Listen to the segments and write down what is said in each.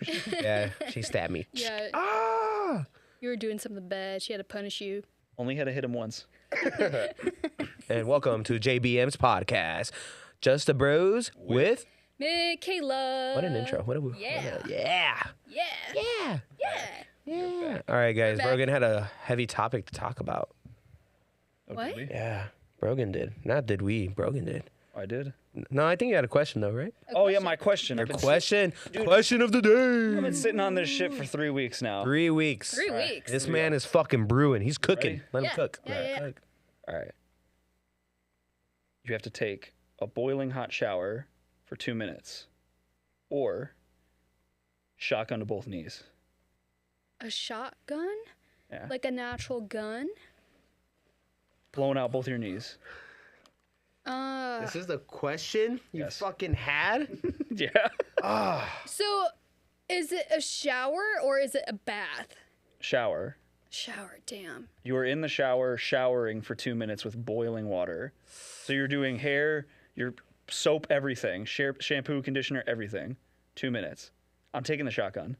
Yeah, she stabbed me. Yeah. Ah! You were doing something bad. She had to punish you. Only had to hit him once. And welcome to JBM's podcast. Just the Bros with... Michaela. What an intro. What a... Yeah. Yeah. Yeah. Yeah. Yeah. Yeah. All right, guys. We're back. Brogan had a heavy topic to talk about. Oh, What? did we? Yeah. Brogan did. Not did we. Brogan did. I did. No, I think you had a question, though, right? Oh, yeah, my question. Your I've been question. Question of the day. I've been sitting on this shit for 3 weeks now. 3 weeks. 3 Alright. weeks. This man is fucking brewing. He's cooking. Ready? Let him Yeah. cook. Yeah, Let him yeah. cook. All right. You have to take a boiling hot shower for 2 minutes or shotgun to both knees. A shotgun? Yeah. Like a natural gun? Blowing out both your knees. This is the question you Yes. fucking had? Yeah. So, is it a shower or is it a bath? Shower. Shower, damn. You are in the shower showering for 2 minutes with boiling water. So you're doing hair, your soap, everything, shampoo, conditioner, everything. 2 minutes. I'm taking the shotgun.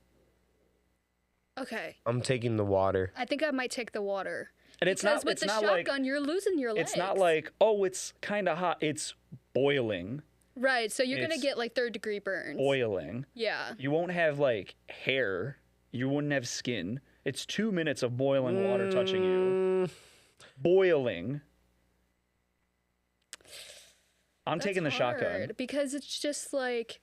Okay. I'm taking the water. I think I might take the water. And it's Because not with it's the not shotgun, like you're losing your legs. it's not like, oh, it's kind of hot. It's boiling. Right, so you're going to it's get like third-degree burns. Boiling. Yeah. You won't have like hair. You wouldn't have skin. It's 2 minutes of boiling water touching you. Boiling. I'm That's taking the shotgun. hard, because it's just like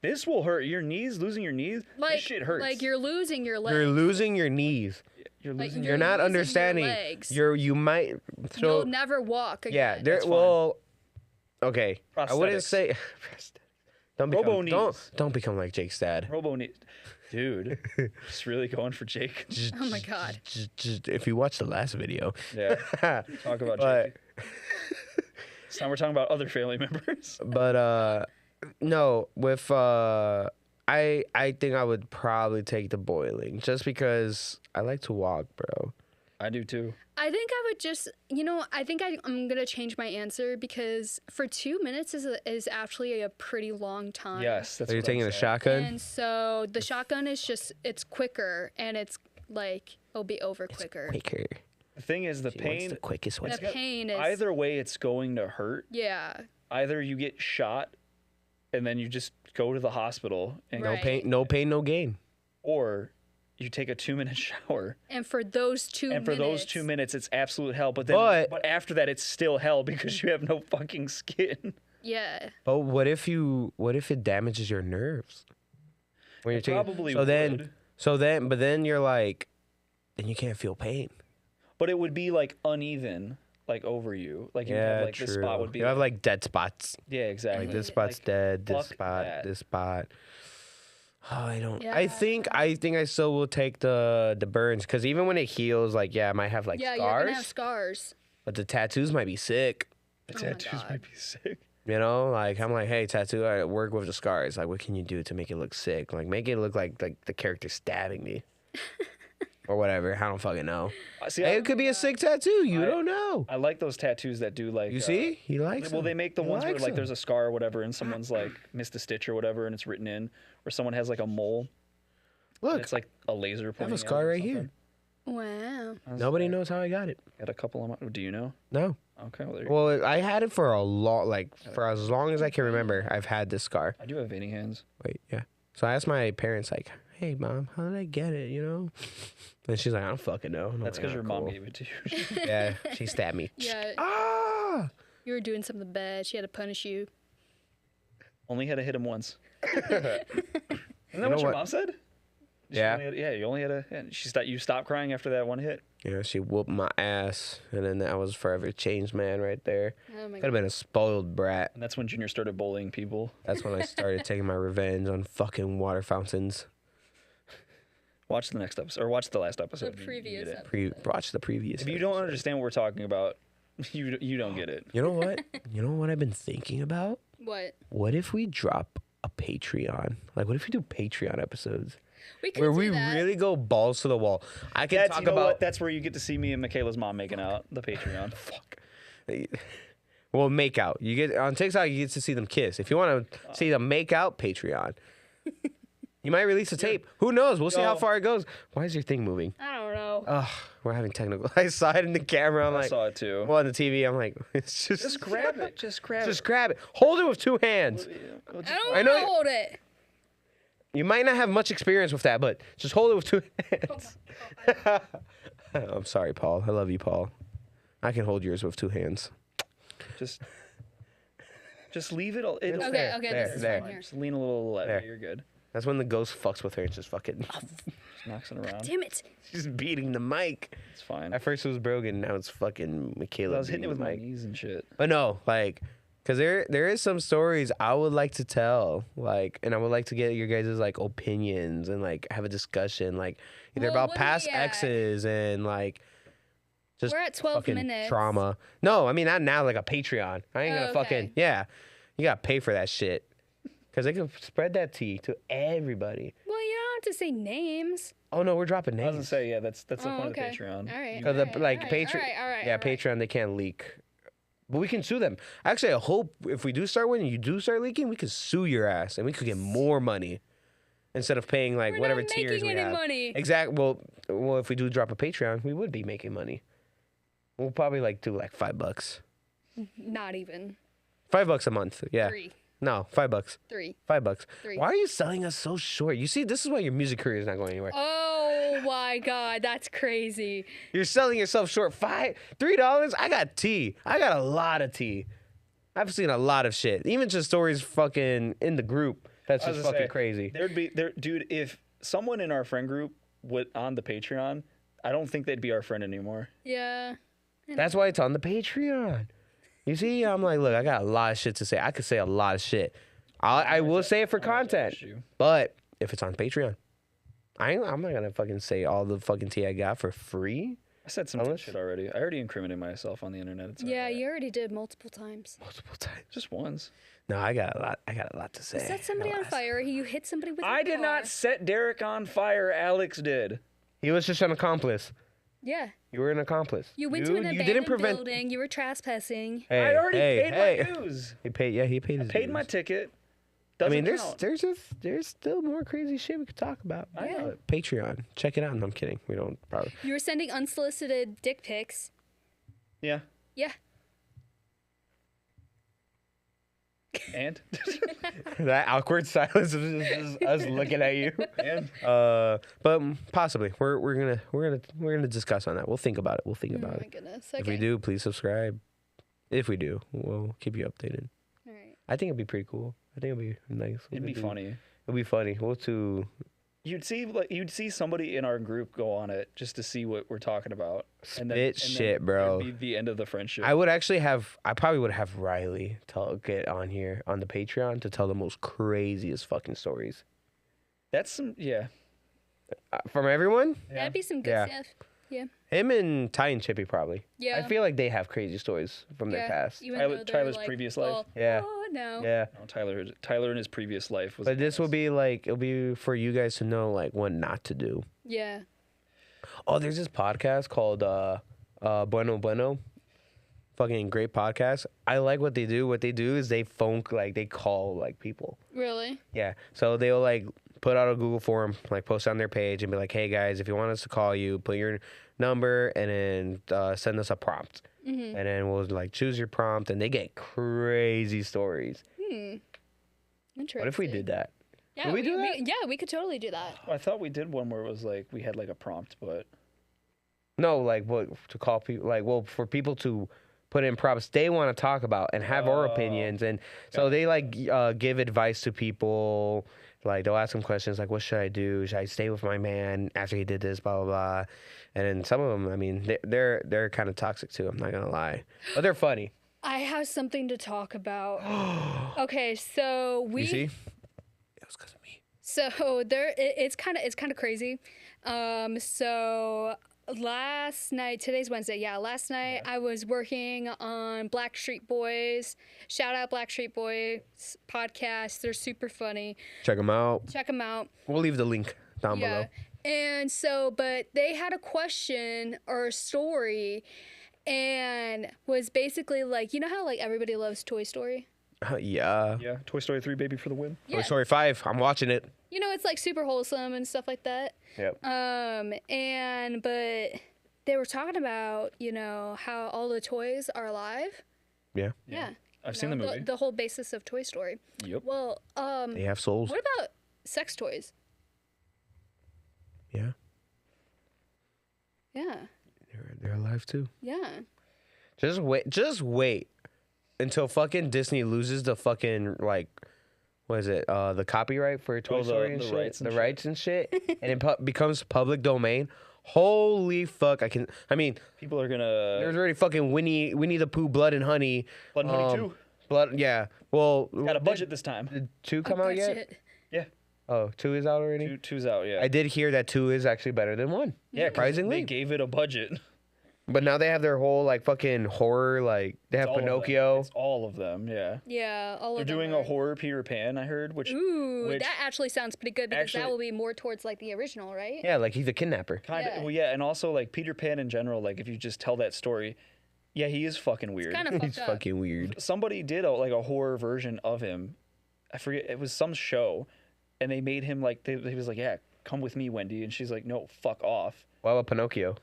This will hurt your knees. Losing your knees. This shit hurts. like you're losing your legs. You're losing your knees. You're like, losing. You're not losing your understanding. legs. You might. So You'll never walk again. yeah. There. That's fine. Well. Okay. I wouldn't Prosthetics. say. Don't Robo become. knees. Don't become like Jake's dad. Robo knee. Dude, just really going for Jake. Oh my god. Just if you watch the last video. Yeah. Talk about But Jake. This time we're talking about other family members. but no with I think I would probably take the boiling just because I like to walk, bro. I do too. I think I would just, I think I'm going to change my answer because for 2 minutes is actually a pretty long time. Yes, that's Are you what taking I'm a saying. shotgun? And so the shotgun is just, it's quicker and it's like, it'll be over quicker. Quicker. The thing is, the She wants pain. the quickest way. The pain is, Either way, it's going to hurt. yeah. Either you get shot, and then you just go to the hospital, and Right. No pain, no gain. or you take a 2 minute shower. And for those 2 minutes. And for those 2 minutes, it's absolute hell. But then, but after that, it's still hell because you have no fucking skin. Yeah. But what if it damages your nerves? When It probably so would. but then you're like, then you can't feel pain. But it would be like uneven, like over you. Like you Yeah, have like true. this spot would be. You have like dead spots. Yeah, exactly. Like this spot's Like, dead. This fuck spot. that. This spot. Oh, I don't. Yeah. I think I still will take the burns because even when it heals, like yeah, I might have like Yeah, you're scars, going to have scars. but the tattoos might be sick. The Oh my tattoos God. might be sick. You know, like I'm like, hey, tattoo, I work with the scars. Like, what can you do to make it look sick? Like, make it look like the character stabbing me, or whatever. I don't fucking know. See, Hey, it could be a sick tattoo. You don't know. I like those tattoos that do like. You see, he likes. Well, them. they make the He ones where likes like them. there's a scar or whatever, and someone's like missed a stitch or whatever, and it's written in, or someone has like a mole. And Look. it's like a laser I have pointing. a out scar or right here. something. Wow. Nobody knows how I got it. Got a couple of. Do you know? No. Okay, well, there you Well, I had it for a lot, like for as long as I can remember. I've had this scar. I do have veiny hands. Wait, yeah. So I asked my parents, like, "Hey, mom, how did I get it?" You know, and she's like, "I don't fucking know." And I'm That's like, because "Oh, your mom cool." gave it to you. Yeah, she stabbed me. Yeah. Ah! You were doing something bad. She had to punish you. Only had to hit him once. Isn't that know what your what? mom said? Yeah. You only had to. Yeah, you stopped crying after that one hit. Yeah, she whooped my ass, and then that was forever changed, man, right there. Oh my Could have been a spoiled brat. And that's when Junior started bullying people. That's when I started taking my revenge on fucking water fountains. Watch the next episode, or watch the last episode. The You previous get it. Watch the previous. If you don't episode. understand what we're talking about, you don't get it. You know what? You know what I've been thinking about? What? What if we drop a Patreon? Like, what if we do Patreon episodes? We can Where do we that. really go balls to the wall. I can talk about. That's where you get to see me and Michaela's mom making out. The Patreon. Fuck. Well, make out. You get on TikTok. You get to see them kiss. If you want to see them make out, Patreon. He might release a tape. Who knows? We'll see how Yo. far it goes. Why is your thing moving? I don't know. Ugh, we're having technical. I saw it in the camera. I'm I like, saw it too. well, on the TV, I'm like, it's Just grab it. Just grab Just it. grab it. Hold it with two hands. I don't I want know- to hold it. You might not have much experience with that, but just hold it with two hands. I'm sorry, Paul. I love you, Paul. I can hold yours with two hands. Just leave it. It'll Okay, okay, there, this is there. fine here. Just lean a little left. There. You're good. That's when the ghost fucks with her and just fucking Just knocks it around. Damn it. she's beating the mic. It's fine. At first it was Brogan, now it's fucking Michaela. I was hitting it beating with the my mic. knees and shit. But no, like, cause there is some stories I would like to tell, like, and I would like to get your guys' like opinions and like have a discussion, like either Well, about what are past we at? exes and like just We're at 12 fucking minutes. trauma. No, I mean not now, like a Patreon. I ain't gonna Oh, fucking okay. yeah. You gotta pay for that shit, cause they can spread that tea to everybody. Well, you don't have to say names. Oh no, we're dropping I was gonna names. say, yeah, that's the Oh, point okay. of Patreon. All right. You- Cause the all right, like all right, Patreon, all right, all right, yeah, all right. Patreon they can't leak. But we can sue them. Actually, I hope if we do start winning, you do start leaking, we could sue your ass and we could get more money instead of paying like We're whatever not tiers making we any have. money. Exactly. Well, if we do drop a Patreon, we would be making money. We'll probably like do like $5. Not even. $5 a month. Yeah. 3. No, $5. 3. $5. 3. Why are you selling us so short? You see, this is why your music career is not going anywhere. Oh my God, that's crazy. You're selling yourself short. $3? I got tea. I got a lot of tea. I've seen a lot of shit. Even just stories fucking in the group. That's I was just gonna fucking say, crazy. dude. If someone in our friend group went on the Patreon, I don't think they'd be our friend anymore. Yeah. That's why it's on the Patreon. You see, I'm like, look, I got a lot of shit to say. I could say a lot of shit. I will say it for content, issue. but if it's on Patreon, I'm not gonna fucking say all the fucking tea I got for free. I said some Unless- shit already. I already incriminated myself on the internet. It's Yeah, alright. you already did multiple times. Multiple times. Just once. No, I got a lot. I got a lot to say. You set somebody on fire. You hit somebody with. I your did car. not set Derek on fire. Alex did. He was just an accomplice. Yeah. You were an accomplice. You went to an you abandoned didn't prevent. building. You were trespassing. Hey, I already hey, paid hey. my dues. He paid. Yeah, he paid. His Paid my dues. ticket. I Doesn't mean, count. there's still more crazy shit we could talk about. I know. But Patreon, check it out. No, I'm kidding. We don't probably. You were sending unsolicited dick pics. Yeah. Yeah. And That awkward silence of just us looking at you. and But possibly we're gonna discuss on that. We'll think about it. We'll think Oh about my it. goodness. If we Okay. do, please subscribe. If we do, we'll keep you updated. All right. I think it'd be pretty cool. I think it'd be nice. it'd be funny. It'd be funny. We'll do You'd see somebody in our group go on it just to see what we're talking about. Spit shit, bro. It'd be the end of the friendship. I probably would have Riley get on here on the Patreon to tell the most craziest fucking stories. That's some From everyone? That'd be some good Yeah. stuff. Yeah. Him and Ty and Chippy probably. Yeah. I feel like they have crazy stories from their Yeah. past. Even Tyler- though they're, Tyler's like, previous life. all, Yeah. Oh no. Yeah. No, Tyler in his previous life was. But this will be like, it'll be for you guys to know like what not to do. Yeah. Oh, there's this podcast called Bueno Bueno. Fucking great podcast. I like what they do. What they do is they call like people. Really? Yeah. So they'll like put out a Google form, like post on their page and be like, hey guys, if you want us to call you, put your number and then send us a prompt. Mm-hmm. And then we'll like choose your prompt and they get crazy stories. Interesting. What if we did that? Yeah, Could we do that? yeah, we could totally do that. I thought we did one where it was like we had like a prompt, but No, like what to call people, like, well, for people to put in prompts they want to talk about and have our opinions. And so they like give advice to people. Like they'll ask them questions like, what should I do? Should I stay with my man after he did this, blah, blah, blah. And then some of them, I mean, they're kind of toxic too. I'm not going to lie, but they're funny. I have something to talk about. Okay, so You see? It was because of me. So it's kind of crazy. So last night, today's Wednesday. Yeah, last night I was working on Blackstreet Boys. Shout out Blackstreet Boys podcast. They're super funny. Check them out. Check them out. We'll leave the link down below. And so, but they had a question or a story, and was basically like, you know how like everybody loves Toy Story. Yeah. yeah, Toy Story 3 baby for the win. Toy Story 5. I'm watching it. You know, it's like super wholesome and stuff like that. Yep. But they were talking about, you know, how all the toys are alive. Yeah. Yeah. I've You seen the know, movie. The whole basis of Toy Story. Yep. Well, They have souls. what about sex toys? Yeah. Yeah. They're alive too. Yeah. Just wait until fucking Disney loses the fucking like, what is it? The copyright for Toy Story and the shit, rights and the shit. rights and shit, and it becomes public domain. Holy fuck! I mean, People are gonna there's already fucking Winnie the Pooh, Blood and Honey. Blood and Honey 2. Blood, yeah. Well, Got a budget this time. Did 2 come out yet? Shit. Yeah. Oh, 2 is out already. Two's out. Yeah. I did hear that 2 is actually better than 1. Yeah, 'cause surprisingly. they gave it a budget. But now they have their whole like fucking horror, like they have All of them. Pinocchio. It's all of them. Yeah. Yeah, all They're of them doing are. a horror Peter Pan. I heard, which Ooh, that actually sounds pretty good because that Actually- will be more towards like the original, right? Yeah, like he's a kidnapper. kind of. Yeah. Well, yeah, and also like Peter Pan in general. Like if you just tell that story, yeah, he is fucking weird. Kind of He's fucked up. fucking weird. Somebody did a horror version of him. I forget. It was some show, and they made him like he was like, yeah, come with me, Wendy, and she's like, no, fuck off. What about Pinocchio?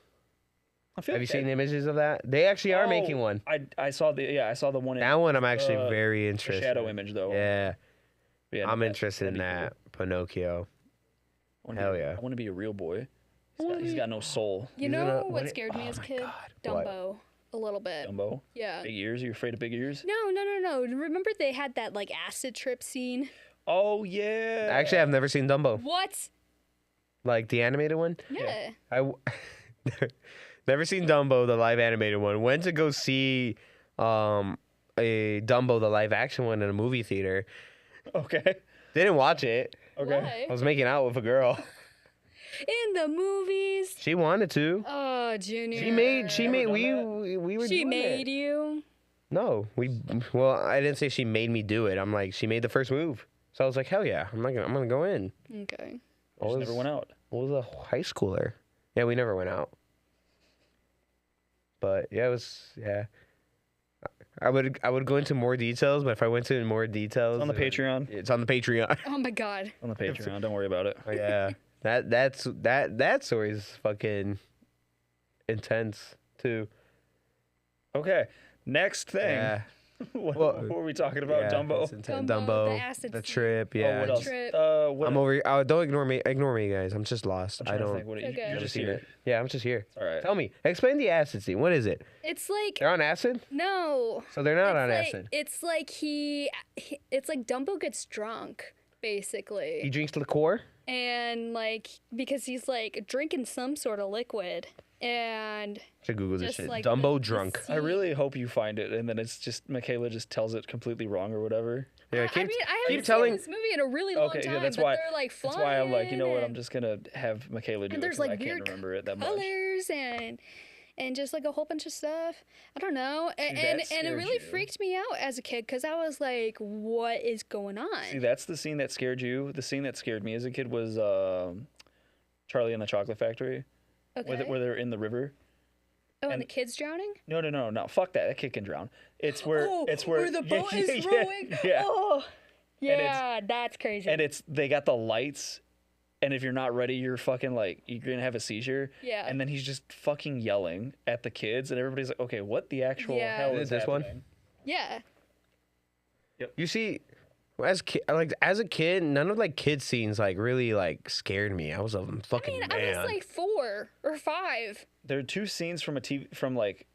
I feel Have you like seen images of that? They actually are making one. I saw the one. That one I'm actually uh, very the interested. shadow image though. Yeah, Yeah, I'm that- interested in that'd be that Pinocchio. cool. Hell yeah. I want to be a real boy. He's got no soul. You He's know gonna- what what- scared me as a oh my kid? God, what? Dumbo. A little bit. Dumbo. Yeah. Big ears. Are you afraid of big ears? No. Remember they had that like acid trip scene? Oh yeah. Actually, I've never seen Dumbo, What? like the animated one. Yeah. Never seen Dumbo, the live animated one. Went to go see a Dumbo, the live action one in a movie theater. Okay. Didn't watch it. Okay. Why? I was making out with a girl. In the movies. She wanted to. Oh, Junior. She made done we were She doing made it. you. No, well, I didn't say she made me do it. I'm like, she made the first move. So I was like, hell yeah, I'm gonna go in. Okay. I just never went out. I was a high schooler. Yeah, we never went out. But yeah, it was I would go into more details, but if I went into more details, On the Patreon. It's on the Patreon. Oh my God. On the Patreon. Don't worry about it. Oh, yeah, that story is fucking intense too. Okay. Next thing. Yeah. what, Well, what were we talking about? Yeah, Dumbo. it's intense. Dumbo, Dumbo, the acid the scene. trip. Oh, Yeah, what else? Trip. What I'm else? over. Don't ignore me. Ignore me, guys. I'm just lost. I'm I trying to don't. think. What Okay. you're I've just seen here. it. Yeah, I'm just here. All right. Tell me. Explain the acid scene. What is it? It's like They're on acid, no. so they're not on like, acid. It's like it's like Dumbo gets drunk, basically. He drinks liqueur. And like because he's like drinking some sort of liquid and Should Google this just shit. like Dumbo the drunk. I really hope you find it, and then it's just Michaela just tells it completely wrong or whatever. Yeah, I mean, I haven't telling. seen this movie in a really long Okay, time, yeah, that's but why. they're like flying. That's why I'm like, you know what? I'm and just gonna have Michaela do it. there's 'cause like I can't weird remember it that much. colors and just like a whole bunch of stuff. I don't know, and that and it scared really you. freaked me out as a kid because I was like, what is going on? See, that's the scene that scared you. The scene that scared me as a kid was Charlie and the Chocolate Factory, Okay. where they're in the river. Oh, and and- the kid's drowning? No. Fuck that. That kid can drown. It's where Oh, it's where the yeah, boat yeah, is yeah, rowing. Yeah. Oh, it's- yeah, that's crazy. And they got the lights, and if you're not ready, you're fucking like you're gonna have a seizure. Yeah. And then he's just fucking yelling at the kids, and everybody's like, "Okay, what the actual Yeah. hell Is is this one? happening?" yeah. You see, as a kid, none of like kid scenes like really like scared me. I was a fucking I mean, man. I was like 4 or 5. There are two scenes from from like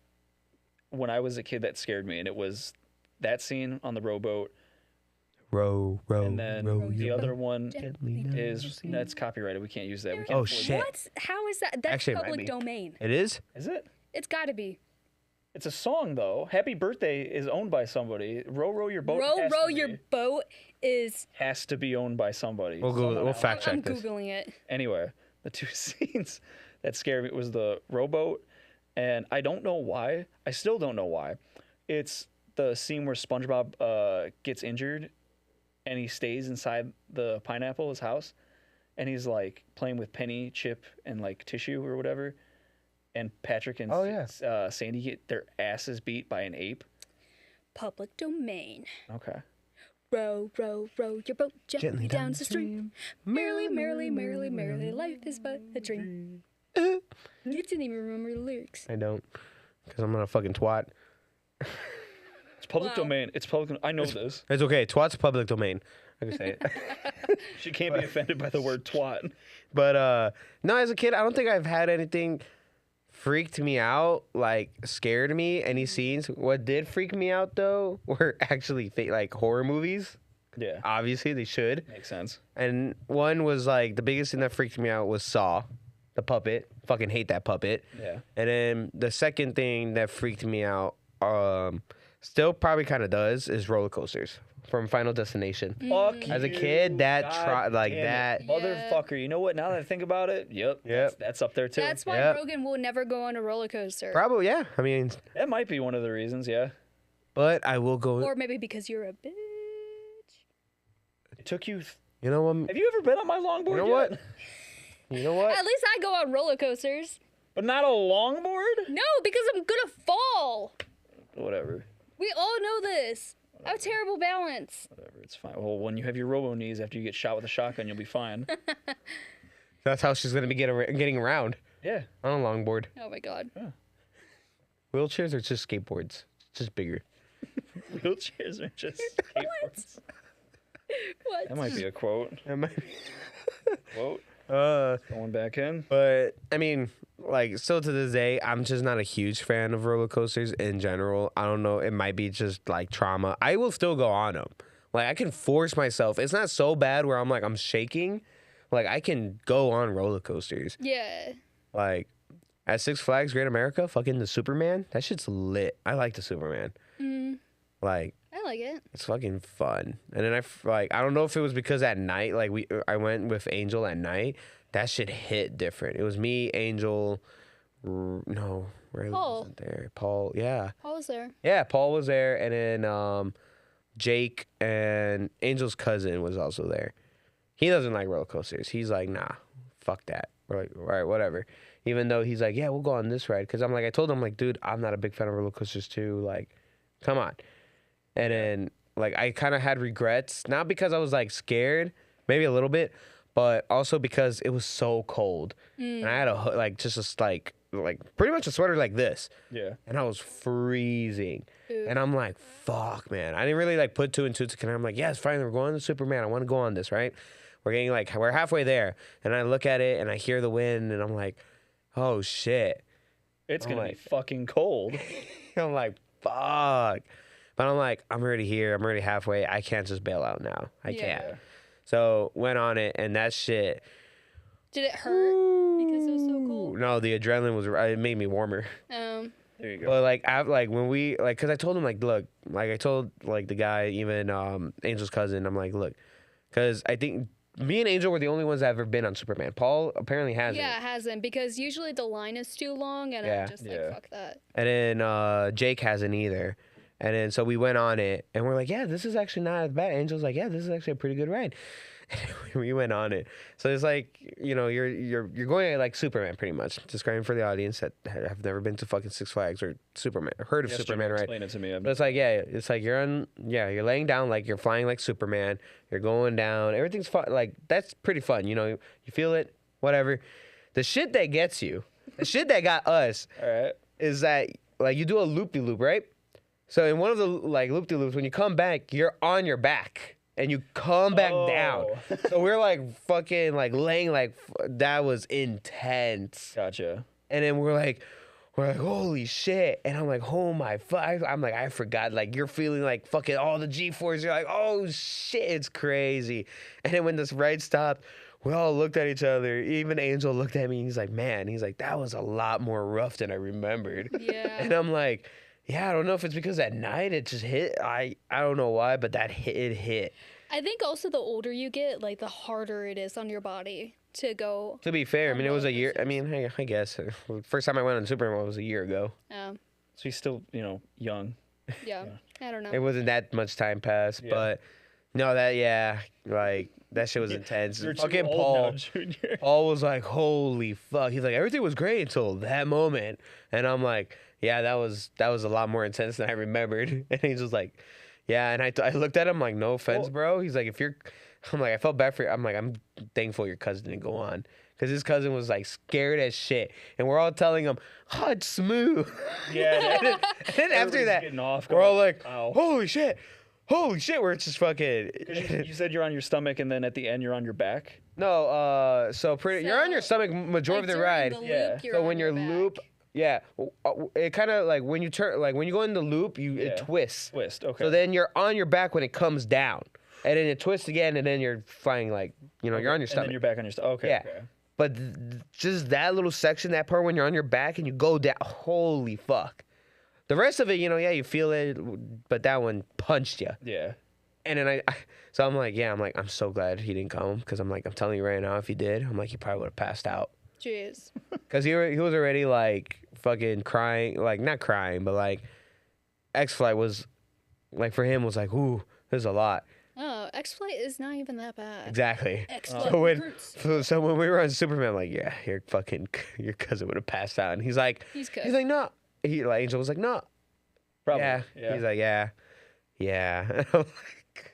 when I was a kid that scared me, and it was that scene on the rowboat, row, and then the your other one gently is that's copyrighted. We can't use that. We can't Oh, afford shit. What? How is that? That's Actually, it might public be. domain. It is. that. Is it? It's got to be. It's a song though. Happy Birthday is owned by somebody. Row your boat. Row, has row to your be- boot is. has to be owned by somebody. We'll Google. Someone We'll else. fact check I'm this. Googling it. Anyway, the two scenes that scared me was the rowboat, and I don't know why. I still don't know why. It's the scene where SpongeBob gets injured, and he stays inside the pineapple, his house, and he's like playing with Penny, Chip, and like tissue or whatever. And Patrick and Oh, yeah. Sandy get their asses beat by an ape. Public domain. Okay. Row, row, row your boat gently down the stream. Merrily, merrily, merrily, merrily, life is but a dream. You didn't even remember the lyrics. I don't, because I'm not a fucking twat. It's public Wow. domain. It's public. I know this. It's okay. Twat's public domain. I can say it. She can't be offended by the word twat. But no, as a kid, I don't think I've had anything freaked me out, like scared me. Any scenes? What did freak me out though were actually like horror movies. Yeah, Obviously, they should. makes sense. And one was like the biggest thing that freaked me out was Saw, the puppet. Fucking hate that puppet. Yeah. And then the second thing that freaked me out, still probably kind of does, is roller coasters from Final Destination. Fuck As a you. kid, that God like damn that. it. Motherfucker. You know what? Now that I think about it, yep. That's up there too. That's why Yep. Rogan will never go on a roller coaster. Probably, yeah. I mean, That might be one of the reasons. Yeah. but I will go. Or maybe because you're a bitch. It took you. You know what? Have you ever been on my longboard? You know yet? what? You know what? At least I go on roller coasters. But not a longboard. No, because I'm gonna fall. Whatever. We all know this. I have terrible balance. Whatever. It's fine. Well, when you have your robo knees after you get shot with a shotgun, you'll be fine. That's how she's gonna be getting around Yeah. on a longboard. Oh my god. Wheelchairs are just skateboards, just bigger. Wheelchairs are just skateboards. What? That might be a quote. Quote. Going back in. But I mean, like, still to this day, I'm just not a huge fan of roller coasters in general. I don't know. It might be just like trauma. I will still go on them. Like, I can force myself. It's not so bad where I'm like, I'm shaking. Like, I can go on roller coasters. Yeah. Like, at Six Flags Great America, fucking the Superman, that shit's lit. I like the Superman. Like, I like it. it's fucking fun. And then I don't know if it was because at night, like I went with Angel at night. That shit hit different. It was me, Angel, no, Ray Paul. wasn't there. Paul, yeah, Paul was there. yeah, Paul was there, and then Jake and Angel's cousin was also there. He doesn't like roller coasters. He's like, nah, fuck that. We're like, all right, whatever. Even though he's like, yeah, we'll go on this ride, because I told him, like, dude, I'm not a big fan of roller coasters too. Like, come on. And then, like, I kind of had regrets, not because I was, like, scared, maybe a little bit, but also because it was so cold. And I had pretty much a sweater like this. Yeah. And I was freezing. Ooh. And I'm like, fuck, man. I didn't really, like, put two and two together. I'm like, yes, finally, we're going to Superman. I want to go on this, right? We're halfway there. And I look at it, and I hear the wind, and I'm like, oh, shit. It's going to be like- fucking cold. I'm like, fuck. But I'm like, I'm already here. I'm already halfway. I can't just bail out now. I Yeah. can't. So went on it, and that shit. Did it hurt because it was so cold? No, the adrenaline was. It made me warmer. Um. There you go. But like when we cause I told him like, look, like I told like the guy, even Angel's cousin, I'm like, look, cause I think me and Angel were the only ones that have ever been on Superman. Paul apparently hasn't. Yeah, it hasn't because usually the line is too long, and Yeah. I'm just like, Yeah. fuck that. And then Jake hasn't either. And then so we went on it, and we're like, yeah, this is actually not as bad. Angel's like, yeah, this is actually a pretty good ride. We went on it. So it's like, you know, you're going like Superman pretty much. Describing for the audience that have never been to fucking Six Flags or Superman, or heard of Yes, Superman, Jimmy, right? Explain it to me. But it's like, yeah, it's like you're laying down like you're flying like Superman. You're going down. Everything's fun. Like, that's pretty fun. You know, you feel it, whatever. The shit that gets you, the shit that got us All right. is that like you do a loop-de-loop, right? So in one of the like loop-de-loops, when you come back, you're on your back and you come back down. So we're like fucking like laying like that was intense. Gotcha. And then we're like, holy shit. And I'm like, oh my fuck. I'm like, I forgot. Like, you're feeling like fucking all the G-force. You're like, oh shit, it's crazy. And then when this ride stopped, we all looked at each other. Even Angel looked at me. He's like, man, that was a lot more rough than I remembered. Yeah. And I'm like, yeah, I don't know if it's because at night it just hit. I don't know why, but it hit. I think also the older you get, like the harder it is on your body to go. To be fair, I mean, it was a year. I roller mean, hey, I guess. First time I went on Superman was a year ago. Um, So he's still, young. yeah, I don't know. It wasn't that much time passed, Yeah. but no, like that shit was intense. You're too Fucking old Paul. now, Junior. Paul was like, holy fuck. He's like, everything was great until that moment. And I'm like, yeah, that was a lot more intense than I remembered. And he's just like, Yeah, and I looked at him like, no offense, Well- bro. He's like, if you're, I'm like, I felt bad for you. I'm like, I'm thankful your cousin didn't go on. Because his cousin was like scared as shit. And we're all telling him, oh, it's smooth. Yeah. and then after Everybody's that, getting off, we're all going, like, "Ow." holy shit. Holy shit. We're just fucking. 'Cause you said you're on your stomach, and then at the end you're on your back. No, you're on your So, stomach majority of the during ride. The loop, Yeah. you're So on when your you're back. loop, yeah, it kind of like when you turn, like when you go in the loop, it Yeah. twists. Twist. Okay. So then you're on your back when it comes down, and then it twists again, and then you're flying like you're on your And stomach. then you're back on your stomach. Okay. Yeah. Okay. But just that little section, that part when you're on your back and you go down, holy fuck. The rest of it, yeah, you feel it, but that one punched you. Yeah. And then so I'm like, I'm so glad he didn't come because I'm telling you right now, if he did, I'm like, he probably would have passed out. Jeez. Because he was already like fucking crying, like not crying, but like X-Flight was, like for him was like, ooh, there's a lot. Oh, X-Flight is not even that bad. Exactly. X-Flight So when, recruits. so when we were on Superman, I'm like, yeah, your cousin would have passed out. And he's like, He's good. no. Angel was like, no. Probably. Yeah. He's like, yeah. Yeah. And I'm like,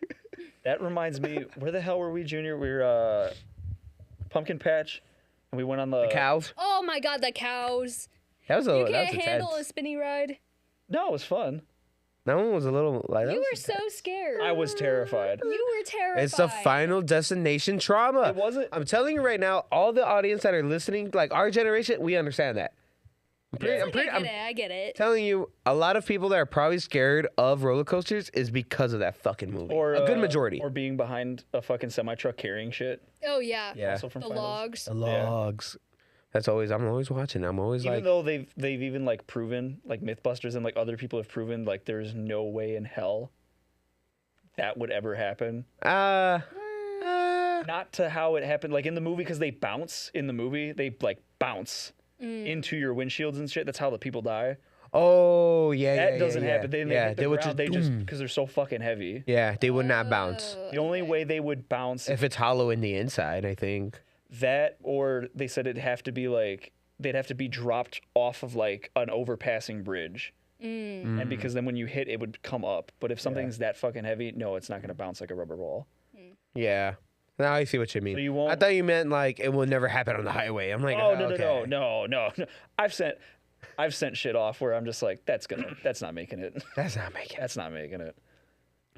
That reminds me, where the hell were we, Junior? We were Pumpkin Patch, and we went on the cows. Oh my God, the cows! That was You that can't was handle a intense. spinny ride. No, it was fun. That one was a little like. that You was were so scared. I was terrified. You were terrified. It's the final destination trauma. It wasn't. I'm telling you right now, all the audience that are listening, like our generation, we understand that. Yeah. I get it. Telling you, a lot of people that are probably scared of roller coasters is because of that fucking movie. Or a good majority. Or being behind a fucking semi truck carrying shit. Oh yeah. Yeah. Also from The finals. logs. The logs. I'm always watching. I'm always Even like, though they've even like proven, like Mythbusters and like other people have proven, like there's no way in hell that would ever happen. Not to how it happened, like in the movie, because they bounce in the movie. They like bounce into your windshields and shit. That's how the people die. oh yeah, That yeah, doesn't yeah, happen. They, yeah, hit the would ground, just, they just because they're so fucking heavy. yeah, they would not bounce The only way they would bounce if it's hollow in the inside. I think. that, or they said it'd have to be like they'd have to be dropped off of like an overpassing bridge. And because then when you hit, it would come up. But if something's that fucking heavy, no, it's not going to bounce like a rubber ball. Yeah. Now I see what you mean. So you won't- I thought you meant like it will never happen on the highway. I'm like, Oh, okay. no. I've sent shit off where I'm just like, that's not making it. That's not making it. That's not making it.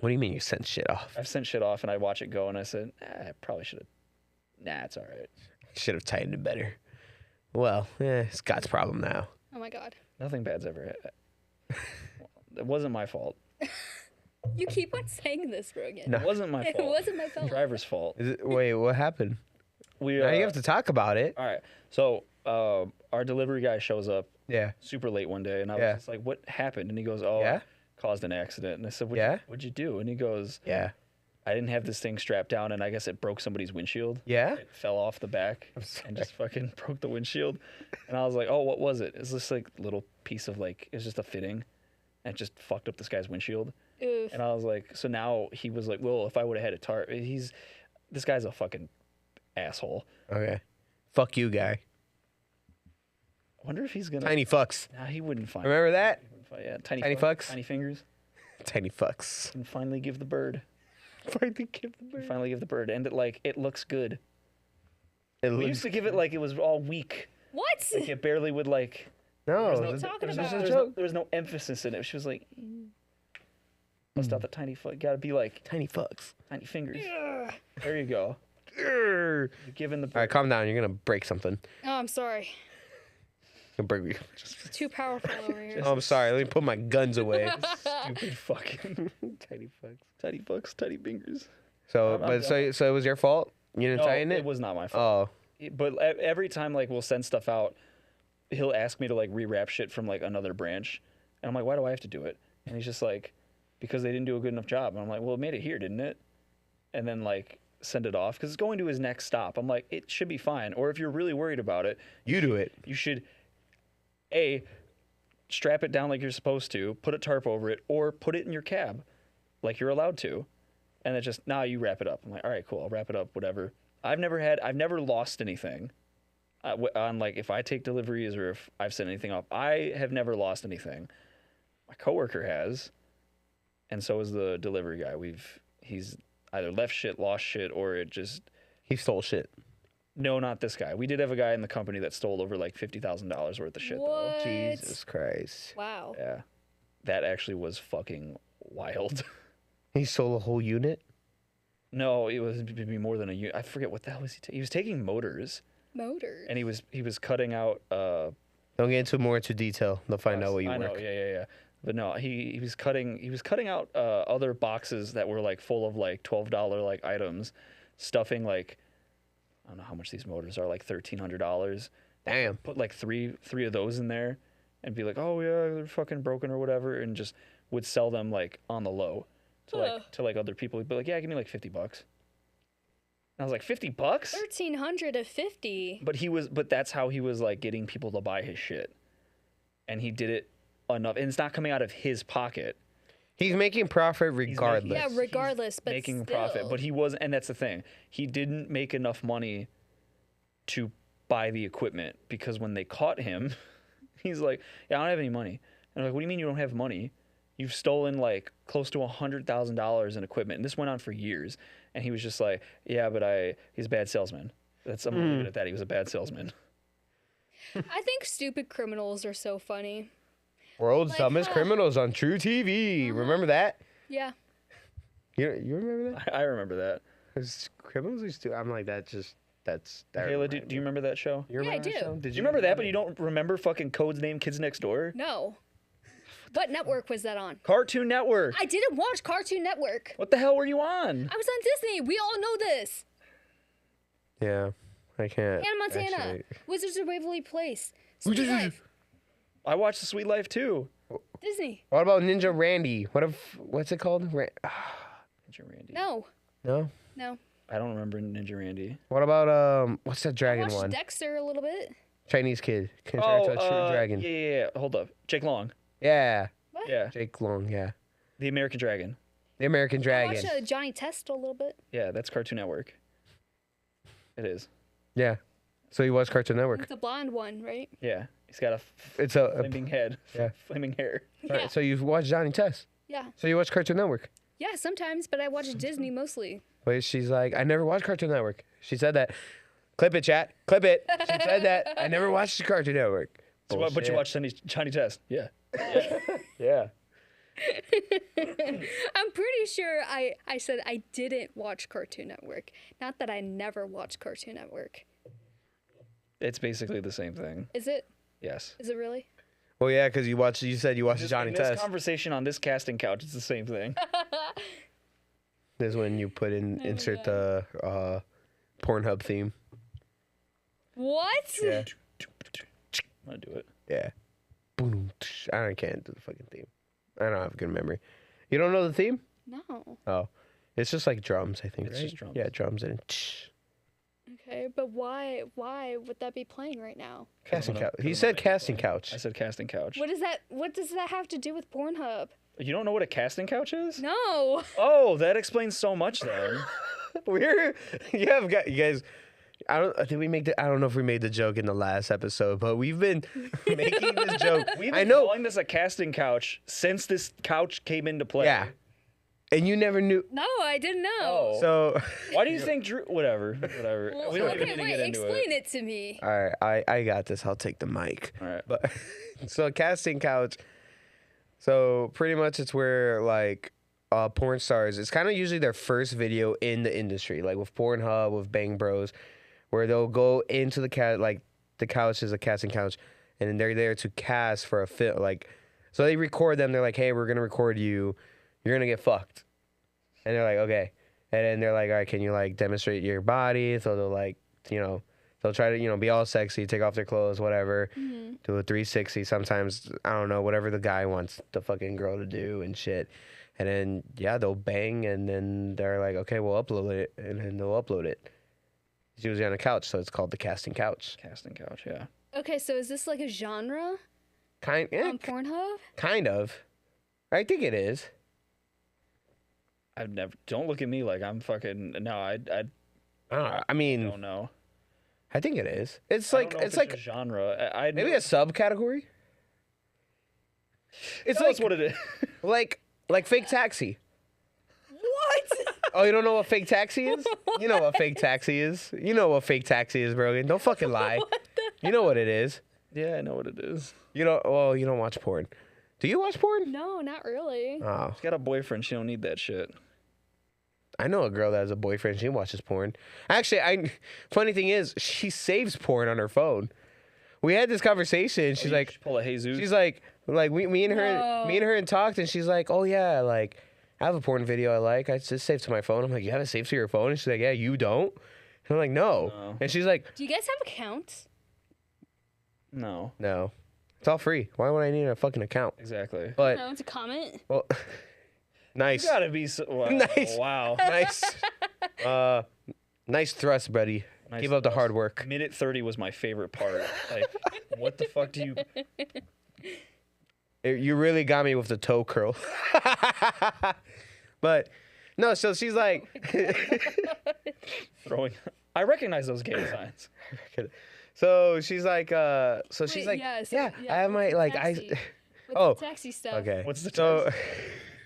What do you mean you sent shit off? I've sent shit off and I watch it go and I said, I probably should have. Nah, it's all right. Should have tightened it better. Well, it's Scott's problem now. Oh my God. Nothing bad's ever happened. It wasn't my fault. You keep on saying this, Rogan. No. It wasn't my It fault. wasn't my fault. Driver's fault. Wait, what happened? We Now you have to talk about it. All right. So our delivery guy shows up Yeah. super late one day, and I Yeah. was just like, "What happened?" And he goes, "Oh, Yeah? I caused an accident." And I said, Yeah? What'd you do?" And he goes, Yeah. "I didn't have this thing strapped down, and I guess it broke somebody's windshield. Yeah? It fell off the back and just fucking broke the windshield." And I was like, "Oh, what was it?" It's this like little piece of like it's just a fitting, and it just fucked up this guy's windshield. Oof. And I was like, so now he was like, "Well, if I would have had a tarp, this guy's a fucking asshole." Okay. Fuck you, guy. I wonder if he's gonna. Tiny fucks. Nah, he wouldn't find. Remember that? He wouldn't find- Yeah, tiny Tiny fuck, fucks? tiny fingers, Tiny fucks. and finally give the bird. Finally give the bird. Finally give the bird, and it looks good. It We looks- used to give it like it was all weak. What? Like it barely would like. No, What are you this- talking this about? is a There was, joke. there was no emphasis in it. She was like, bust out the tiny foot. Gotta be like Tiny fucks. tiny fingers. There you go. All You're giving the bird. right, calm down. You're gonna break something. Oh, I'm sorry. You're gonna break. Too powerful over here. Oh, I'm sorry. Let me put my guns away. Stupid fucking Tiny fucks. tiny fucks, tiny fingers. So, I'm but so it was your fault. You didn't No, tighten it. it was not my fault. Oh, But every time like we'll send stuff out, he'll ask me to like rewrap shit from like another branch, and I'm like, why do I have to do it? And he's just like, because they didn't do a good enough job. And I'm like, well, it made it here, didn't it? And then like send it off because it's going to his next stop. I'm like, it should be fine. Or if you're really worried about it, you do it. you should a strap it down like you're supposed to, put a tarp over it, or put it in your cab like you're allowed to. And it's just, nah, you wrap it up. I'm like, all right, cool, I'll wrap it up, whatever. I've never lost anything on like if I take deliveries or if I've sent anything off. I have never lost anything. My coworker has, and so is the delivery guy. He's either left shit, lost shit, or it just He stole shit. no, not this guy. We did have a guy in the company that stole over like $50,000 worth of shit though. What? Jesus Christ. Wow. Yeah, that actually was fucking wild. He stole a whole unit? No, it was maybe more than a unit. I forget what the hell was he. He was taking motors, Motors. and he was cutting out. Don't get into more into detail. They'll find out where you I work. know, yeah. But no, he was cutting out other boxes that were like full of like $12 like items, stuffing like I don't know how much these motors are, like $1,300. Damn. Put like three of those in there, and be like, oh yeah, they're fucking broken or whatever, and just would sell them like on the low to like other people. He'd be like, yeah, give me like $50. And I was like, $50? 1,300 of 50. But that's how he was like getting people to buy his shit, and he did it enough, and it's not coming out of his pocket. He's making profit regardless. Yeah, regardless, but Making still. profit, but he wasn't, and that's the thing. He didn't make enough money to buy the equipment, because when they caught him, he's like, "Yeah, I don't have any money." And I'm like, "What do you mean you don't have money? You've stolen like close to $100,000 in equipment," and this went on for years. And he was just like, "Yeah, but he's a bad salesman." I'm gonna leave it at that. He was a bad salesman. I think stupid criminals are so funny. World's Like, dumbest huh. criminals on True TV. Remember that? Yeah. You remember that? I remember that. 'Cause criminals used to. I'm like, that's. That Kayla, do you remember that show? You remember I that do. show? Do you remember that, but you don't remember fucking Code's Name Kids Next Door? No. What network was that on? Cartoon Network. I didn't watch Cartoon Network. What the hell were you on? I was on Disney. We all know this. Yeah, I can't. Hannah Montana. actually- Wizards of Waverly Place. Sweet Life. I watched The Sweet Life too. Disney. What about Ninja Randy? What's it called? Ninja Randy. No. No. No. I don't remember Ninja Randy. What about what's that I dragon watched one? Dexter a little bit. Chinese kid. Considered a true dragon. Yeah. Hold up. Jake Long. Yeah. What? Yeah. Jake Long. Yeah. The American Dragon. The American I Dragon. watched Johnny Test a little bit. Yeah, that's Cartoon Network. It is. Yeah. So he was Cartoon Network. It's a blonde one, right? Yeah. He's got a It's a flaming head. Yeah. Flaming hair. Right, Yeah. so you've watched Johnny Test. Yeah. So you watch Cartoon Network. Yeah, sometimes, but I watch Disney mostly. But she's like, I never watched Cartoon Network. She said that. Clip it, chat. Clip it. She said that. I never watched Cartoon Network. So, but you Bullshit. watched Johnny Test. Yeah. Yeah. I'm pretty sure I said I didn't watch Cartoon Network. Not that I never watched Cartoon Network. It's basically the same thing. Is it? Yes. Is it really? Well, yeah, because you said you watched Johnny In this Test. conversation on this casting couch, it's the same thing. This is when you put in insert the Pornhub theme. What? Yeah. I'm gonna do it. Yeah. Boom. I can't do the fucking theme. I don't have a good memory. You don't know the theme? No. Oh. It's just like drums, I think. It's right? just drums. Yeah, drums and Okay, but why would that be playing right now? casting I'm gonna couch. put He it on said my casting play. couch. I said casting couch. What does that have to do with Pornhub? You don't know what a casting couch is? No. Oh, that explains so much then. You guys. I don't know if we made the joke in the last episode, but we've been making this joke. We've I been know. calling this a casting couch since this couch came into play. Yeah. And you never knew. No, I didn't know. Oh. So. Why do you think Drew? Whatever. Well, We don't okay, even need to wait, get into explain it. it to me. All right, I got this. I'll take the mic. All right. But so casting couch. So pretty much it's where like porn stars. It's kind of usually their first video in the industry, like with Pornhub, with Bang Bros, where they'll go into the the couch is a casting couch, and then they're there to cast for a film. Like, so they record them. They're like, hey, we're gonna record you. You're gonna get fucked. And they're like, okay. And then they're like, all right, can you like demonstrate your body? So they'll like, they'll try to, be all sexy, take off their clothes, whatever. Do a 360. Sometimes, I don't know, whatever the guy wants the fucking girl to do and shit. And then, yeah, they'll bang. And then they're like, okay, we'll upload it. And then they'll upload it. It's usually on a couch. So it's called the casting couch. Casting couch, yeah. Okay, so is this like a genre Kind on Pornhub? of. I think it is. I've never. Don't look at me like I'm fucking. No, I I don't know. I mean, don't know. I think it is. It's I like, don't know if it's like a genre. I maybe a subcategory. It's Tell us like what it is. like Like fake taxi. What? Oh, you don't know what fake taxi is? You know what fake taxi is. You know what fake taxi is, Brogan. Don't fucking lie. You know what it is. Yeah, I know what it is. You don't. Well, you don't watch porn. Do you watch porn? No, not really. Oh, She's got a boyfriend. She don't need that shit. I know a girl that has a boyfriend. She watches porn. Actually, funny thing is, she saves porn on her phone. We had this conversation. She's like, pull a Jesus. she's like me and her and talked, and she's like, oh yeah, like I have a porn video I like. I just saved to my phone. I'm like, you have it saved to your phone? And she's like, yeah, you don't. And I'm like, no. And she's like, Do you guys have accounts? No, no, it's all free. Why would I need a fucking account? exactly. But No, it's a comment. well, nice, You gotta be so, wow. Nice. Wow. nice, nice thrust, buddy. Nice Keep up the thrust. hard work. Minute 30 was my favorite part. Like, what the fuck do you? You really got me with the toe curl. But no, so she's like, Throwing. I recognize those gang signs. so she's like, she's like, yeah, so- yeah, yeah, I have my what's like, taxi? What's oh, the taxi stuff? okay. What's the so?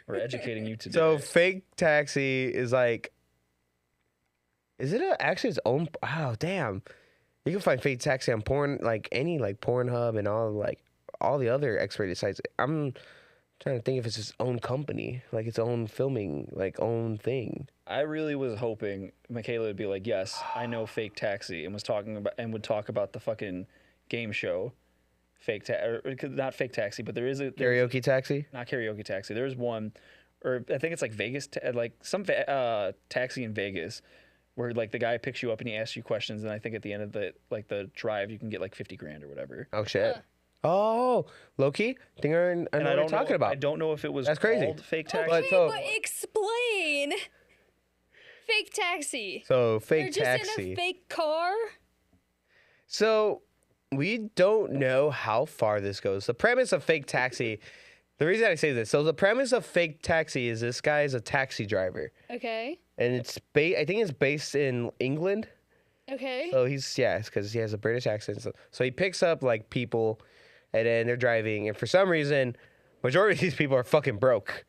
We're educating you today. So fake taxi is like, is it actually its own? Wow, damn! You can find fake taxi on porn, like any like Pornhub and all the other X-rated sites. I'm trying to think if it's its own company, like its own filming, like own thing. I really was hoping Michaela would be like, "Yes, I know fake taxi," and would talk about the fucking game show, not fake taxi, but there's Karaoke taxi. not karaoke taxi. There's one, or I think it's like Vegas, like some taxi in Vegas, where like the guy picks you up and he asks you questions, and I think at the end of the drive you can get like 50 grand or whatever. Oh shit! Oh, Loki. I think I know what you're talking about. I don't know if it was That's crazy. called fake taxi. But Okay, so- but explain. Fake taxi. So fake They're just taxi. in a fake car. So we don't know how far this goes. The premise of fake taxi. The reason I say this, so the premise of fake taxi is this guy is a taxi driver, Okay. and I think it's based in England. Okay. So it's because he has a British accent. So he picks up like people, and then they're driving, and for some reason, majority of these people are fucking broke,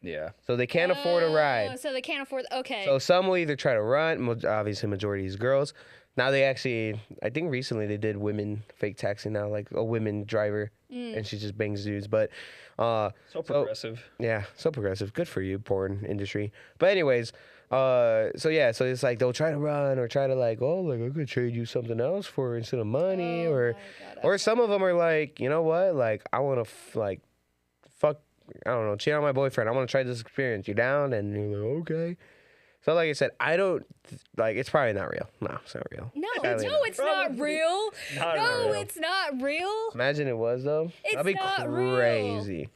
Yeah. so they can't afford a Oh, ride. so they can't afford. Okay. So some will either try to run. Obviously, majority is girls. Now they actually, I think recently they did women fake taxi now, like a women driver, and she just bangs dudes. But So progressive. yeah, so progressive. Good for you, porn industry. But anyways, so it's like they'll try to run or try to like, oh, like I could trade you something else for instead of money, Oh or my God, or some of them are like, you know what, like I want to fuck, I don't know, cheat on my boyfriend. I want to try this experience. You down? And you're like, okay. So like I said, I don't like. It's probably not real. No, it's not real. No, Sadly no, it's not Probably real. not No, real. it's not real. Imagine it was though. It's That'd be not real. crazy.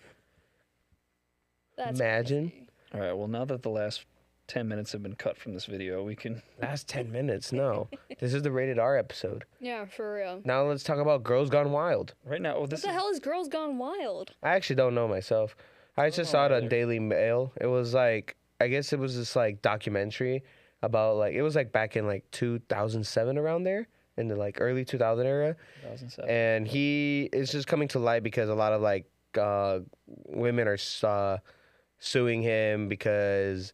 That's Imagine. crazy. All right. Well, now that the last 10 minutes have been cut from this video, we can. Last 10 minutes. No, this is the rated R episode. Yeah, for real. Now let's talk about Girls Gone Wild. Right now, What the hell is Girls Gone Wild? I actually don't know myself. I just saw it on either. Daily Mail. It was like, I guess it was this like documentary about like, it was like back in like 2007 around there, in the like early 2000 era. 2007. And he is just coming to light because a lot of like women are suing him because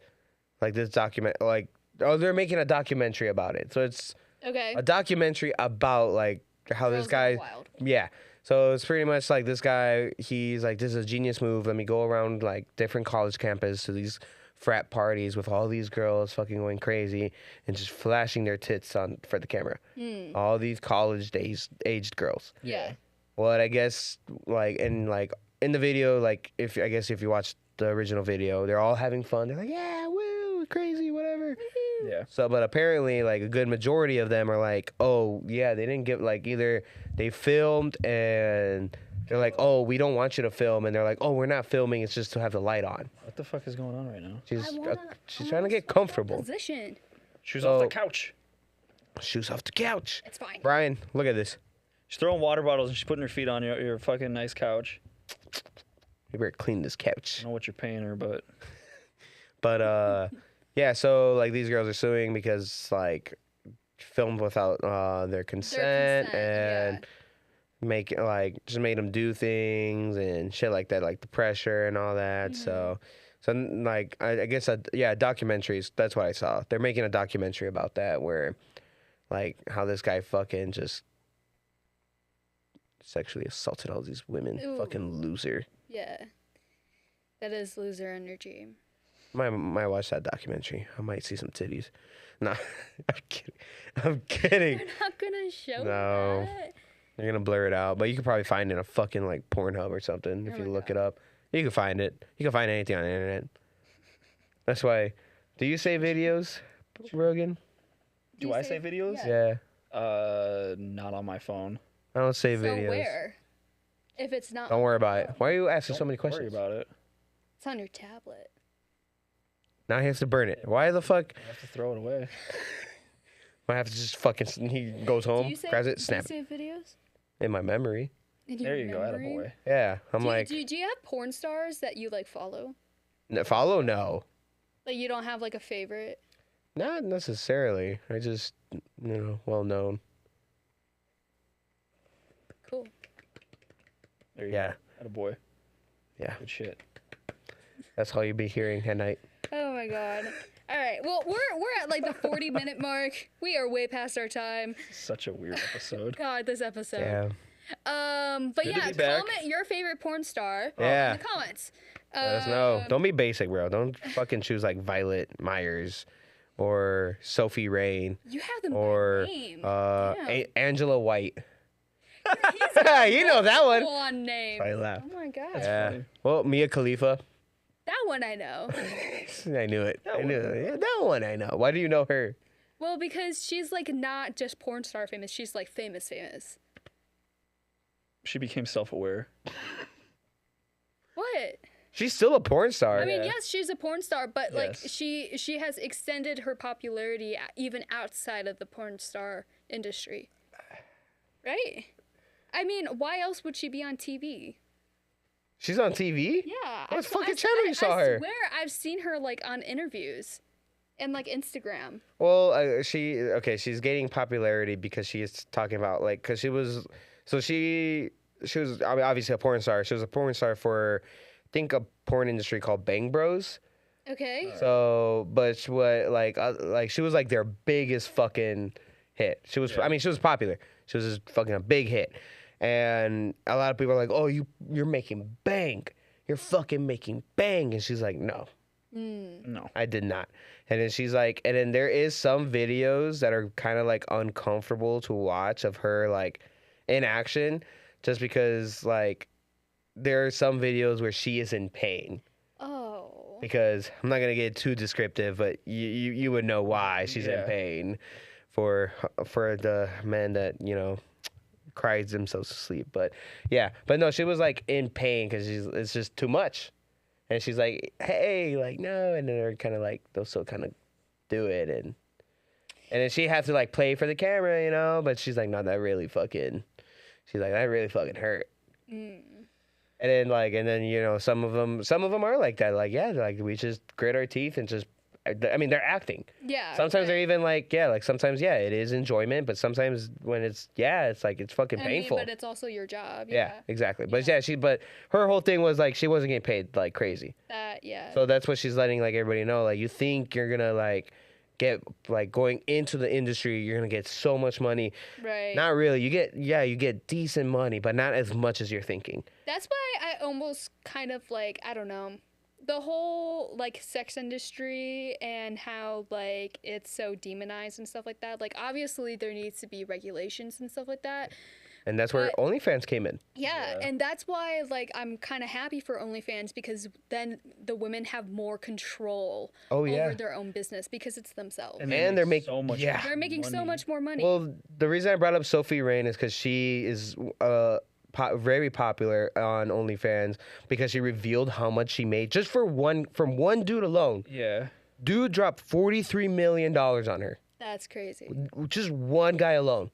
like this they're making a documentary about it. So it's Okay. a documentary about like how Girls this guy, Gone Wild. yeah. So it's pretty much like this guy, he's like, this is a genius move. Let me go around like different college campus to these frat parties with all these girls fucking going crazy and just flashing their tits on for the camera. All these college aged girls. Yeah. What I guess like in the video, like if you watch the original video, they're all having fun. They're like, yeah, woo, crazy, whatever. Yeah. So, but apparently, like a good majority of them are like, oh yeah, they didn't get like either they filmed and they're like, oh, we don't want you to film, and they're like, oh, we're not filming. It's just to have the light on. What the fuck is going on right now? She's trying to get comfortable. Position. Shoes So- off the couch. Shoes off the couch. It's fine. Brian, look at this. She's throwing water bottles and she's putting her feet on your fucking nice couch. You better clean this I couch. don't know what you're paying her, but But yeah. So like these girls are suing because like filmed without their consent, and make it like just made them do things and shit like that, like the pressure and all that. So So like I guess yeah, documentaries. That's what I saw. They're making a documentary about that where like how this guy fucking just sexually assaulted all these women. Ooh. Fucking loser. Yeah. That is loser energy. Might watch that documentary. I might see some titties. No, I'm kidding. I'm kidding. You're not gonna show No. that. They're gonna blur it out, but you could probably find it in a fucking like Pornhub or something if Oh you my look God. it up. You can find it. You can find anything on the internet. That's why. Do you save videos, Rogan? Do I say videos? Yeah. Yeah, Not on my phone. I don't save So videos. where? If it's not, Don't worry about it. Why are you asking so many Don't questions? worry about it. it's on your tablet. Now he has to burn it. Why the fuck? I have to throw it away. I have to just fucking. He goes Do home, you save, grabs it, do snap you it save videos? in my memory. In There your you go, memory? attaboy. Yeah, I'm Do, like, do you have porn stars that you like follow? follow? No, Like you don't have like a favorite? not necessarily. I just, well known. Cool. There you Yeah, go. Attaboy. yeah. Good shit. That's all you'll be hearing at night. Oh my god. All right. Well, we're at like the 40-minute mark. We are way past our time. Such a weird episode. God, this episode. Yeah. But Good to yeah, be back. comment your favorite porn star Yeah. in the comments. Let us know. Um, Don't be basic, bro. Don't fucking choose like Violet Myers or Sophie Rain You have them or by name. Damn. Angela White. He's got You know that one. full-on name. I laugh. Oh my god. Yeah. funny. Well, Mia Khalifa. That one I know. I knew it. I knew it. Yeah, that one I know. Why do you know her? Well, because she's like not just porn star famous. She's like famous. She became self-aware. What? She's still a porn star. I mean, Yeah. yes, she's a porn star, but like Yes. she has extended her popularity even outside of the porn star industry. Right? I mean, why else would she be on TV? She's on TV? Yeah. What fucking channel you saw her? I swear I've seen her like on interviews and like Instagram. Well, she's gaining popularity because she is talking about like, because she was I mean, obviously a porn star. She was a porn star for, I think, a porn industry called Bang Bros. Okay. So, but she, like she was like their biggest fucking hit. She was, I mean, she was popular. She was just fucking a big hit. And a lot of people are like, oh, you're making bank. You're fucking making bang. And she's like, no, No. I did not. And then she's like, and then there is some videos that are kind of like uncomfortable to watch of her like in action, just because like there are some videos where she is in pain. Oh. Because I'm not gonna get too descriptive, but you would know why she's in Yeah. pain for the men that cries themselves to sleep. But yeah, but no, she was like in pain because it's just too much. And she's like, hey, like, no. And then they're kind of like, they'll still kind of do it. And then she has to like play for the camera, but she's like, no, that really fucking hurt. And then some of them are like that. Like, yeah, like we just grit our teeth and just, I mean, they're acting. Yeah. Sometimes they're right. even like, yeah, like sometimes, yeah, it is enjoyment. But sometimes when it's like it's fucking I mean, painful. but it's also your job. Yeah, exactly. But but her whole thing was like she wasn't getting paid like crazy. Yeah. So that's what she's letting like everybody know. Like you think you're gonna like get like going into the industry, you're gonna get so much money. Right. Not really. You get decent money, but not as much as you're thinking. That's why I almost kind of like, I don't know, the whole like sex industry and how like it's so demonized and stuff like that. Like obviously there needs to be regulations and stuff like that. And that's where OnlyFans came in. Yeah, and that's why like I'm kind of happy for OnlyFans because then the women have more control over their own business because it's themselves. And they're making so much. yeah. They're making so much more money. Well, the reason I brought up Sophie Rain is because she is very popular on OnlyFans because she revealed how much she made just from one dude alone. Yeah. Dude dropped $43 million on her. That's crazy. Just one guy alone.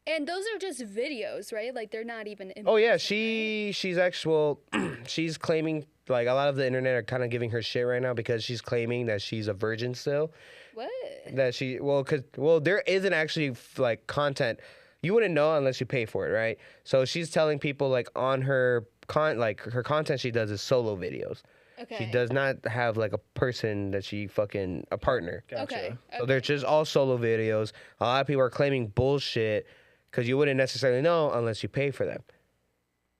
And those are just videos, right? Like they're not even. In Oh yeah, person, right? she's actual. She's claiming like a lot of the internet are kind of giving her shit right now because she's claiming that she's a virgin still. What? That there isn't actually like content. You wouldn't know unless you pay for it, right? So she's telling people like on her content she does is solo videos. Okay. She does not have like a person that she fucking a partner. Gotcha. Okay. So they're just all solo videos. A lot of people are claiming bullshit because you wouldn't necessarily know unless you pay for them.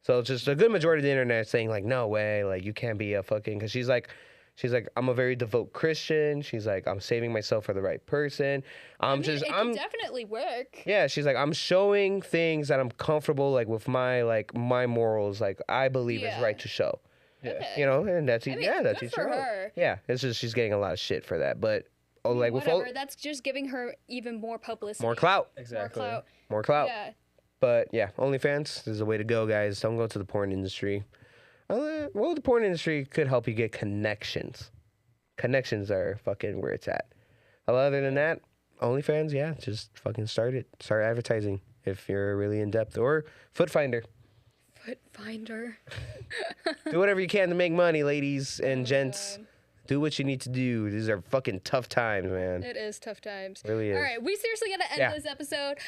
So it's just a good majority of the internet is saying like, no way, like you can't be a fucking, because she's like, I'm a very devout Christian. She's like, I'm saving myself for the right person. I mean, it could definitely work. Yeah, she's like, I'm showing things that I'm comfortable like with my morals, like I believe is Yeah. right to show. Okay. You know, and that's mean, that's good each for her own. her. Yeah, it's just she's getting a lot of shit for that, but like with Whatever. That's just giving her even more publicity. more clout, Exactly. more clout. Yeah. But yeah, OnlyFans is the way to go, guys. Don't go to the porn industry. Well, the porn industry could help you get connections. Connections are fucking where it's at. Other than that, OnlyFans, yeah, just fucking start it. Start advertising if you're really in depth. Or Foot Finder. Foot finder. Do whatever you can to make money, ladies and gents. God. Do what you need to do. These are fucking tough times, man. It is tough times. It really is. All right, we seriously gotta end Yeah. this episode.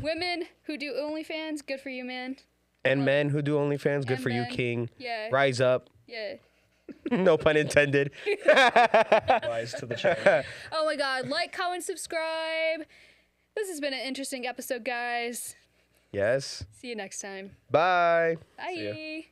Women who do OnlyFans, good for you, man. And men who do OnlyFans, good And for you, men. King. Yeah. Rise up. Yeah. No pun intended. Rise to the challenge. Oh my God! Like, comment, subscribe. This has been an interesting episode, guys. Yes. See you next time. Bye. Bye.